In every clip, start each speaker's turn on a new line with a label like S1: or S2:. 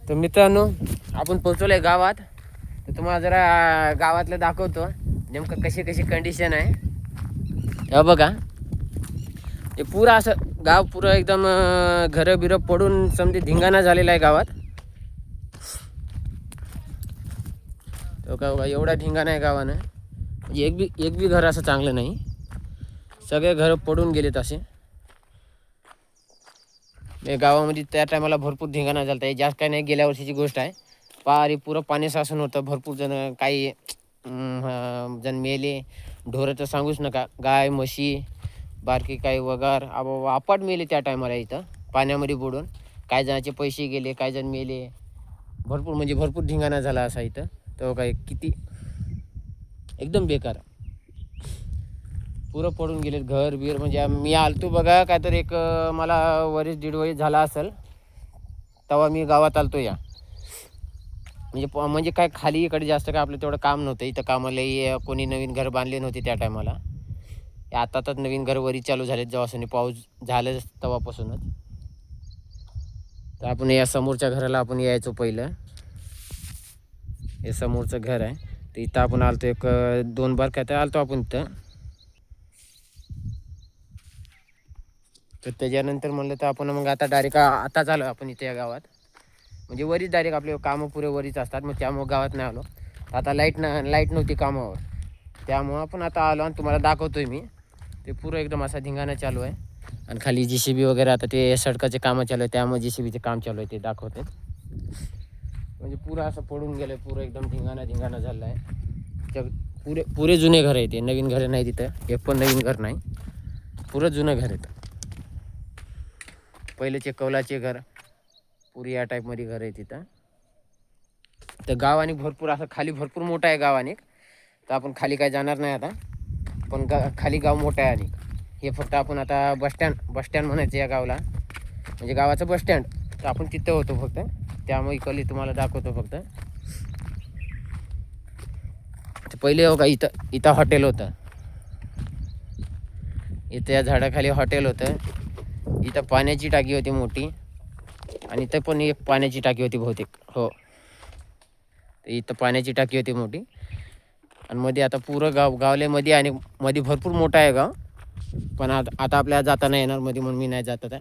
S1: तर मित्रांनो आपण पोहोचलोय गावात. तर तुम्हाला जरा गावातलं दाखवतो नेमकं कशी कशी कंडिशन आहे. हे बघा, हे पुरा असं गाव पुरं एकदम घरं बिरं पडून समजे धिंगाणा झालेला आहे गावात. तो का बघा एवढा धिंगाणा आहे गावानं, म्हणजे एक बी घर असं चांगलं नाही. सगळे घरं पडून गेलेत असे. गावामध्ये त्या टायमाला भरपूर धिंगाणा झाला. जास्त काही नाही, गेल्या वर्षीची गोष्ट आहे. पारी पुरं पाणी साचून होतं. भरपूर जण काही जण मेले. ढोरं तर सांगूच नका, गाय म्हशी बारकी काही वगार अपाट मेले त्या टायमाला इथं पाण्यामध्ये बुडून. काही जणांचे पैसे गेले, काही जण मेले. भरपूर म्हणजे भरपूर धिंगाणा झाला असा इथं. तो काय किती एकदम बेकार पुरं पडून गेलेत घर बीर. म्हणजे मी आलतो बघा, काय तर एक मला वरीस दीड वरीस झाला असेल तेव्हा मी गावात आलतो या. म्हणजे काय खाली इकडे जास्त काय आपलं तेवढं काम नव्हतं इथं. कामाला कोणी नवीन घर बांधले नव्हते त्या टायमाला. आता तर नवीन घर वरी चालू झालेत जेव्हापासून पाऊस झालं तेव्हापासूनच. तर आपण या समोरच्या घराला आपण यायचो पहिलं. हे समोरचं घर आहे. तर इथं आपण आलतो एक 2 बार काय तर आलतो आपण इथं. तर त्याच्यानंतर म्हणलं तर आपण मग आता डायरेक्ट आताच आलो आपण इथे या गावात. म्हणजे वरीच डायरेक्ट आपले कामं पुरे वरीच असतात. मग त्यामुळं गावात नाही आलो. आता लाईट नव्हती कामावर, त्यामुळं आपण आता आलो आणि तुम्हाला दाखवतोय मी. ते पुरं एकदम असा धिंगाणा चालू आहे. आणि खाली JCB वगैरे आता ते सडकाचे कामं चालू आहे, त्यामुळे JCBचे काम चालू आहे ते दाखवते. म्हणजे पुरं असं पडून गेलं, पुरं एकदम धिंगाणा झाला आहे. पुरे जुने घर आहे ते, नवीन घर नाही तिथं. एक पण नवीन घर नाही, पुरं जुनं घर आहे. पहिलेचे कौलाचे घर पुरी या टाईपमध्ये घर आहे तिथं. तर गाव आणि भरपूर असं खाली भरपूर मोठं आहे गाव. आणि तर आपण खाली काय जाणार नाही आता. पण खाली गाव मोठं आहे. आणि हे फक्त आपण आता बसस्टँड म्हणायचं या गावाला, म्हणजे गावाचं बसस्टँड. तर आपण तिथं होतो फक्त, त्यामुळे इकडली तुम्हाला दाखवतो फक्त. तर पहिले हो का इथं हॉटेल होतं. इथं या झाडाखाली हॉटेल होतं. इथं पाण्याची टाकी होती मोठी. आणि इथं पण एक पाण्याची टाकी होती बहुतेक. हो, इथं पाण्याची टाकी होती मोठी. आणि मध्ये आता पुरं गावले मध्ये. आणि मध्ये भरपूर मोठं आहे गाव. पण आता आपल्याला जाता नाही येणार मध्ये, म्हणून मी नाही जात आहे.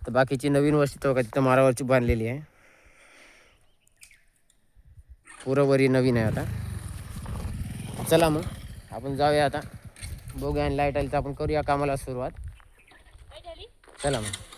S1: तर बाकीची नवीन वस्ती तो का तिथं मारावरची बांधलेली आहे. पुरं वरी नवीन आहे आता. चला मग आपण जाऊया आता, बघूया. आणि लाईट आली तर आपण करूया कामाला सुरुवात. चला मग.